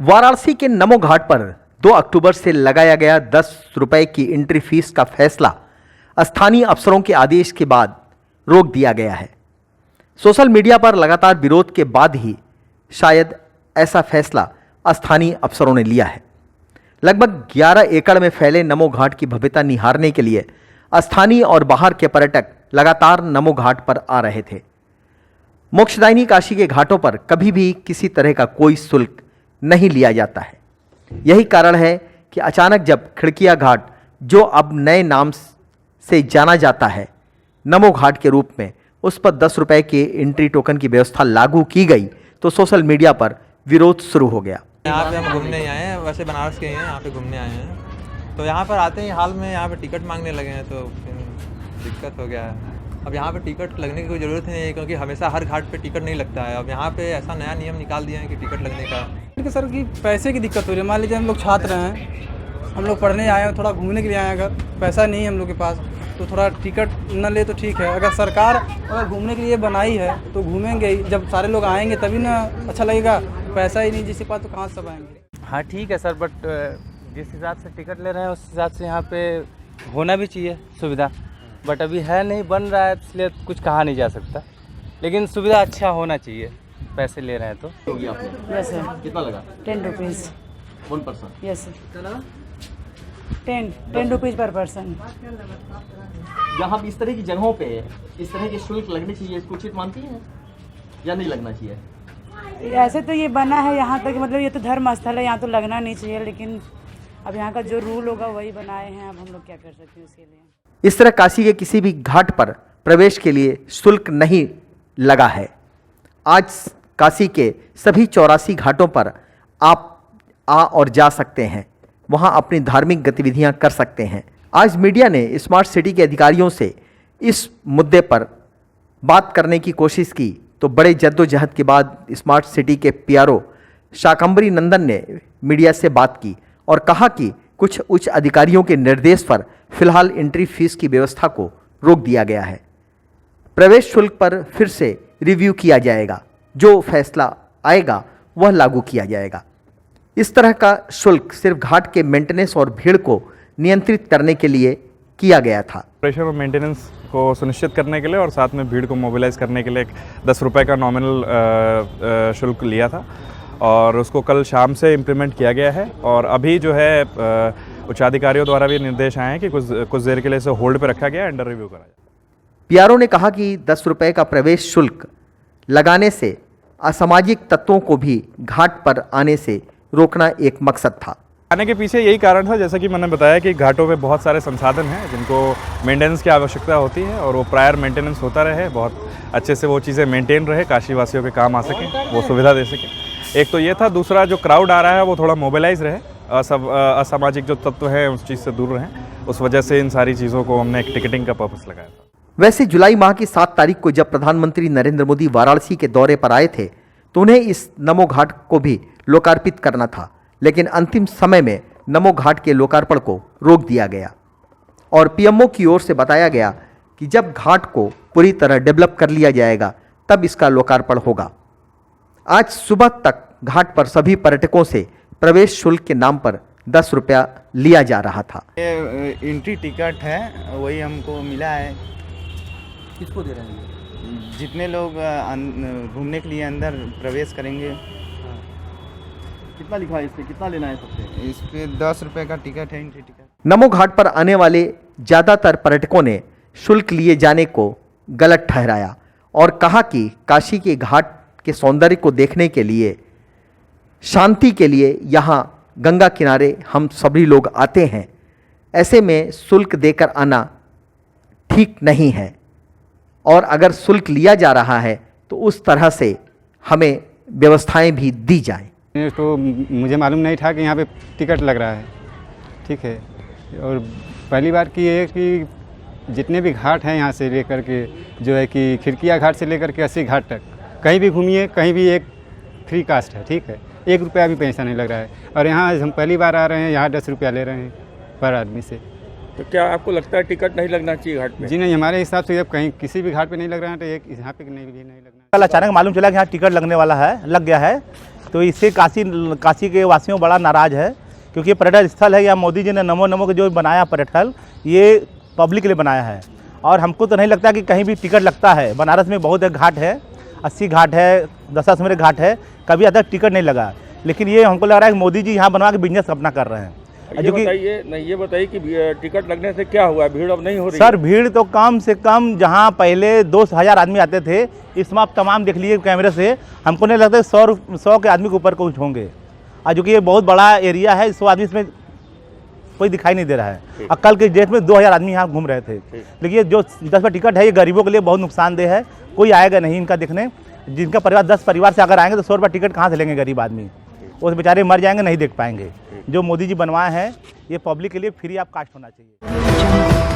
वाराणसी के नमो घाट पर 2 अक्टूबर से लगाया गया 10 रुपए की एंट्री फीस का फैसला स्थानीय अफसरों के आदेश के बाद रोक दिया गया है। सोशल मीडिया पर लगातार विरोध के बाद ही शायद ऐसा फैसला स्थानीय अफसरों ने लिया है। लगभग 11 एकड़ में फैले नमो घाट की भव्यता निहारने के लिए स्थानीय और बाहर के पर्यटक लगातार नमो घाट पर आ रहे थे। मोक्षदायिनी काशी के घाटों पर कभी भी किसी तरह का कोई शुल्क नहीं लिया जाता है। यही कारण है कि अचानक जब खिड़किया घाट, जो अब नए नाम से जाना जाता है नमो घाट के रूप में, उस पर 10 रुपए के एंट्री टोकन की व्यवस्था लागू की गई तो सोशल मीडिया पर विरोध शुरू हो गया। यहाँ पे हम घूमने आए हैं, वैसे बनारस के ही हैं, यहाँ पे घूमने आए हैं। तो यहाँ पर आते ही हाल में यहाँ पे टिकट मांगने लगे हैं, तो फिर दिक्कत हो गया है। अब यहाँ पे टिकट लगने की कोई ज़रूरत नहीं है, क्योंकि हमेशा हर घाट पे टिकट नहीं लगता है। अब यहाँ पे ऐसा नया नियम निकाल दिया है कि टिकट लगने का। सर की पैसे की दिक्कत हो रही है। मान लीजिए हम लोग छात्र हैं, हम लोग पढ़ने आए हैं, थोड़ा घूमने के लिए आए हैं, अगर पैसा नहीं है हम लोग के पास तो थोड़ा टिकट न ले तो ठीक है। अगर सरकार घूमने के लिए बनाई है तो घूमेंगे ही, जब सारे लोग आएंगे तभी ना अच्छा लगेगा। पैसा ही नहीं जिसके पास तो कहाँ सब आएंगे। हाँ ठीक है सर, बट जिस हिसाब से टिकट ले रहे हैं उस हिसाब से यहाँ पे होना भी चाहिए सुविधा, बट अभी है नहीं, बन रहा है, इसलिए कुछ कहा नहीं जा सकता, लेकिन सुविधा अच्छा होना चाहिए। पैसे ले रहे हैं तो यस सर। कितना लगा? 10 rupees 1 person. Yes sir. 10 rupees पर पर्सन। यहाँ इस तरह की जगहों पे इस तरह के शुल्क लगने चाहिए, इसको उचित मानती हैं या नहीं लगना चाहिए? ऐसे तो ये बना है यहाँ तक, मतलब ये तो धर्म स्थल है, यहाँ तो लगना नहीं चाहिए, लेकिन अब यहाँ का जो रूल होगा वही बनाए हैं। अब हम लोग क्या कर सकते हैं उसके लिए। इस तरह काशी के किसी भी घाट पर प्रवेश के लिए शुल्क नहीं लगा है। आज काशी के सभी 84 घाटों पर आप आ और जा सकते हैं, वहां अपनी धार्मिक गतिविधियां कर सकते हैं। आज मीडिया ने स्मार्ट सिटी के अधिकारियों से इस मुद्दे पर बात करने की कोशिश की तो बड़े जद्दोजहद के बाद स्मार्ट सिटी के पीआरओ शाकंबरी नंदन ने मीडिया से बात की और कहा कि कुछ उच्च अधिकारियों के निर्देश पर फिलहाल एंट्री फीस की व्यवस्था को रोक दिया गया है। प्रवेश शुल्क पर फिर से रिव्यू किया जाएगा, जो फैसला आएगा वह लागू किया जाएगा। इस तरह का शुल्क सिर्फ घाट के मेंटेनेंस और भीड़ को नियंत्रित करने के लिए किया गया था। ऑपरेशन और मेंटेनेंस को सुनिश्चित करने के लिए और साथ में भीड़ को मोबिलाइज करने के लिए 10 रुपये का नॉमिनल शुल्क लिया था और उसको कल शाम से इम्प्लीमेंट किया गया है। और अभी जो है उच्चाधिकारियों द्वारा भी निर्देश आए हैं कि कुछ देर के लिए इसे होल्ड पे रखा गया, अंडर रिव्यू करा जाए। पीआरओ ने कहा कि 10 रुपये का प्रवेश शुल्क लगाने से असामाजिक तत्वों को भी घाट पर आने से रोकना एक मकसद था। आने के पीछे यही कारण था, जैसा कि मैंने बताया कि घाटों पे बहुत सारे संसाधन हैं जिनको मेंटेनेंस की आवश्यकता होती है और वो प्रायर मेंटेनेंस होता रहे, बहुत अच्छे से वो चीज़ें मेंटेन रहे, काशी वासियों के काम आ सकें, वो सुविधा दे सकें। एक तो ये था, दूसरा जो क्राउड आ रहा है वो थोड़ा मोबिलाइज रहे, असामाजिक जो तत्व हैं उस चीज़ से दूर रहें। उस वजह से इन सारी चीज़ों को हमने एक टिकटिंग का पर्पस लगाया था। वैसे जुलाई माह की 7 तारीख को जब प्रधानमंत्री नरेंद्र मोदी वाराणसी के दौरे पर आए थे तो उन्हें इस नमो घाट को भी लोकार्पित करना था, लेकिन अंतिम समय में नमो घाट के लोकार्पण को रोक दिया गया और पीएमओ की ओर से बताया गया कि जब घाट को पूरी तरह डेवलप कर लिया जाएगा तब इसका लोकार्पण होगा। आज सुबह तक घाट पर सभी पर्यटकों से प्रवेश शुल्क के नाम पर 10 रुपया लिया जा रहा था। ये एंट्री टिकट है, वही हमको मिला है। किसको दे रहे हैं? जितने लोग घूमने के लिए अंदर प्रवेश करेंगे। कितना लिखा है इस पे? कितना लेना है सबसे? इस पे 10 रुपये का टिकट है, एंट्री टिकट। नमो घाट पर आने वाले ज़्यादातर पर्यटकों ने शुल्क लिए जाने को गलत ठहराया और कहा कि काशी के घाट के सौंदर्य को देखने के लिए, शांति के लिए यहाँ गंगा किनारे हम सभी लोग आते हैं, ऐसे में शुल्क देकर आना ठीक नहीं है और अगर शुल्क लिया जा रहा है तो उस तरह से हमें व्यवस्थाएं भी दी जाएं। तो मुझे मालूम नहीं था कि यहाँ पे टिकट लग रहा है, ठीक है। और पहली बार की है कि जितने भी घाट हैं यहाँ से लेकर के जो है कि खिड़किया घाट से लेकर के 80 घाट तक कहीं भी घूमिए, कहीं भी एक फ्री कास्ट है, ठीक है। 1 रुपया भी पैसा नहीं लग रहा है और यहाँ हम पहली बार आ रहे हैं, यहाँ 10 रुपया ले रहे हैं पर आदमी से। तो क्या आपको लगता है टिकट नहीं लगना चाहिए घाट में? जी नहीं, हमारे हिसाब से जब कहीं किसी भी घाट पे नहीं लग रहा है तो एक यहाँ पे नहीं लगना। कल अचानक मालूम चला कि यहाँ टिकट लगने वाला है, लग गया है, तो इससे काशी के वासियों बड़ा नाराज़ है, क्योंकि ये पर्यटन स्थल है। या मोदी जी ने नमो नमो के जो बनाया पर्यटन, ये पब्लिक के लिए बनाया है। और हमको तो नहीं लगता कि कहीं भी टिकट लगता है। बनारस में बहुत घाट है, 80 घाट है, दशाश्वमेध घाट है, कभी अभी तक टिकट नहीं लगा। लेकिन ये हमको लग रहा है कि मोदी जी यहाँ बनवा के बिजनेस अपना कर रहे हैं। ये बताइए कि टिकट लगने से क्या हुआ, भीड़ अब नहीं हो रही? सर भीड़ तो कम से कम, जहाँ पहले 2,000 आदमी आते थे, इसमें आप तमाम देख लीजिए कैमरे से, हमको नहीं लगता 100 के आदमी के ऊपर कुछ होंगे। और जो कि ये बहुत बड़ा एरिया है, 100 आदमी इसमें कोई दिखाई नहीं दे रहा है। और कल के डेट में 2,000 आदमी यहाँ घूम रहे थे। लेकिन ये जो 10 रुपये टिकट है, ये गरीबों के लिए बहुत नुकसानदेह है। कोई आएगा नहीं इनका देखने। जिनका परिवार 10 परिवार से अगर आएंगे तो 100 रुपये टिकट कहाँ से लेंगे गरीब आदमी? वो बेचारे मर जाएंगे, नहीं देख पाएंगे। जो मोदी जी बनवाए हैं, ये पब्लिक के लिए फ्री ऑफ कास्ट होना चाहिए।